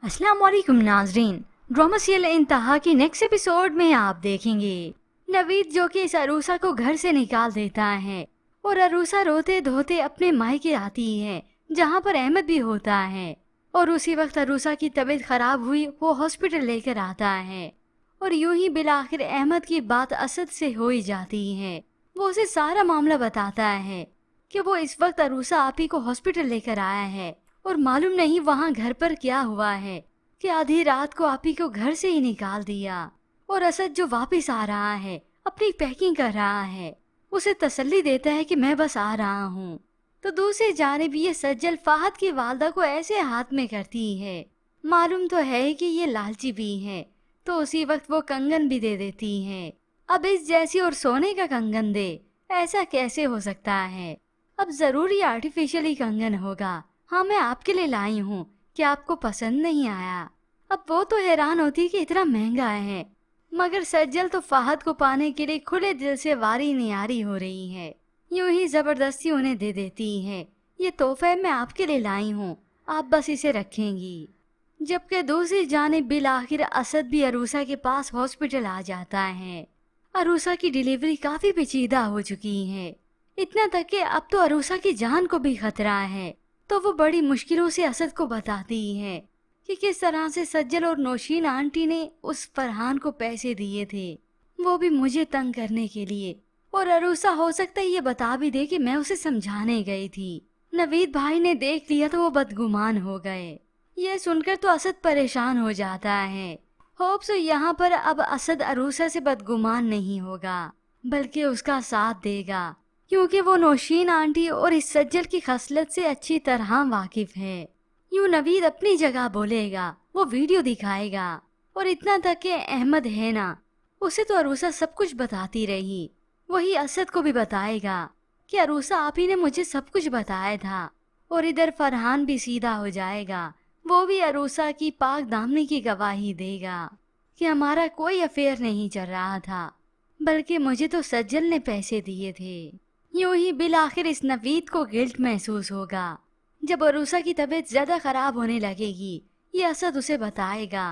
अस्सलाम वालेकुम नाजरीन। ड्रामा सीरियल इंतहा के नेक्स्ट एपिसोड में आप देखेंगे नवीद जो कि इस अरूसा को घर से निकाल देता है और अरूसा रोते धोते अपने मायके आती है जहां पर अहमद भी होता है। और उसी वक्त अरूसा की तबीयत खराब हुई, वो हॉस्पिटल लेकर आता है और यूं ही बिलाखिर अहमद की बात असद से हो ही जाती है। वो उसे सारा मामला बताता है कि वो इस वक्त अरूसा आपी को हॉस्पिटल लेकर आया है और मालूम नहीं वहाँ घर पर क्या हुआ है कि आधी रात को आपी को घर से ही निकाल दिया। और असद जो वापस आ रहा है, अपनी पैकिंग कर रहा है, उसे तसल्ली देता है कि मैं बस आ रहा हूँ। तो दूसरी जानिब ये सज्जल फाहद की वालदा को ऐसे हाथ में करती है, मालूम तो है कि ये लालची भी है, तो उसी वक्त वो कंगन भी दे देती है। अब इस जैसी और सोने का कंगन दे, ऐसा कैसे हो सकता है? अब जरूरी आर्टिफिशियली कंगन होगा। हाँ, मैं आपके लिए लाई हूँ, क्या आपको पसंद नहीं आया? अब वो तो हैरान होती कि इतना महंगा है, मगर सज्जल तो फाहद को पाने के लिए खुले दिल से वारी नियारी हो रही है। यूं ही जबरदस्ती उन्हें दे देती है, ये तोहफा मैं आपके लिए लाई हूँ, आप बस इसे रखेंगी। जबकि दूसरी जानिब बिल आखिर असद भी अरूसा के पास हॉस्पिटल आ जाता है। अरूसा की डिलीवरी काफी पेचीदा हो चुकी है, इतना तक कि अब तो अरूसा की जान को भी खतरा है। तो वो बड़ी मुश्किलों से असद को बताती है कि किस तरह से सज्जल और नौशीन आंटी ने उस फरहान को पैसे दिए थे, वो भी मुझे तंग करने के लिए। और अरूसा हो सकता है ये बता भी दे कि मैं उसे समझाने गई थी। नवीद भाई ने देख लिया तो वो बदगुमान हो गए। ये सुनकर तो असद परेशान हो जाता है। होप सो यहाँ पर अब असद अरूसा से बदगुमान नहीं होगा, बल्कि उसका साथ देगा, क्योंकि वो नौशीन आंटी और इस सज्जल की खसलत से अच्छी तरह वाकिफ है। यूं नवीद अपनी जगह बोलेगा, वो वीडियो दिखाएगा। और इतना तक कि अहमद है ना, उसे तो अरूसा सब कुछ बताती रही, वही असद को भी बताएगा कि अरूसा आप ही ने मुझे सब कुछ बताया था। और इधर फरहान भी सीधा हो जाएगा, वो भी अरूसा की पाक दामनी की गवाही देगा कि हमारा कोई अफेयर नहीं चल रहा था, बल्कि मुझे तो सज्जल ने पैसे दिए थे। यूं ही बिल आखिर इस नवीद को गिल्ट महसूस होगा। जब अरूसा की तबीयत ज्यादा खराब होने लगेगी, ये असद उसे बताएगा,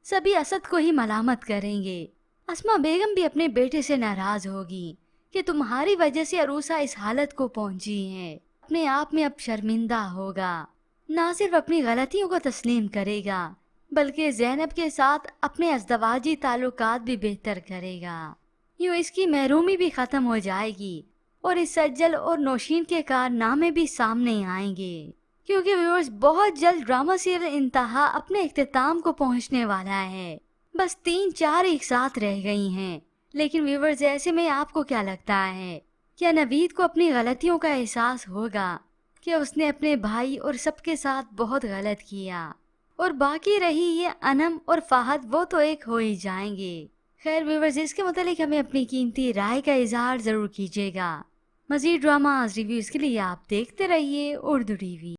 सभी असद को ही मलामत करेंगे। अस्मा बेगम भी अपने बेटे से नाराज होगी कि तुम्हारी वजह से अरूसा इस हालत को पहुंची है। अपने आप में अब शर्मिंदा होगा, ना सिर्फ अपनी गलतियों को तस्लीम करेगा, बल्कि ज़ैनब के साथ अपने अज़दवाजी ताल्लुकात भी बेहतर करेगा। यूं इसकी महरूमी भी खत्म हो जाएगी और इस सज्जल और नौशीन के कारनामे भी सामने आएंगे। क्योंकि व्यूअर्स, बहुत जल्द ड्रामा सीरियल इंतहा अपने इख्तिताम को पहुंचने वाला है। बस 3-4 एक साथ रह गई हैं। लेकिन व्यूअर्स, ऐसे में आपको क्या लगता है, क्या नवीद को अपनी गलतियों का एहसास होगा कि उसने अपने भाई और सबके साथ बहुत गलत किया? और बाकी रही ये अनम और फाहद, वो तो एक हो ही जाएंगे। खैर व्यूअर्स, इसके मुतालिक हमें अपनी कीमती राय का इजहार जरूर कीजिएगा। मज़ीद ड्रामास रिव्यूज़ के लिए आप देखते रहिए उर्दू टीवी।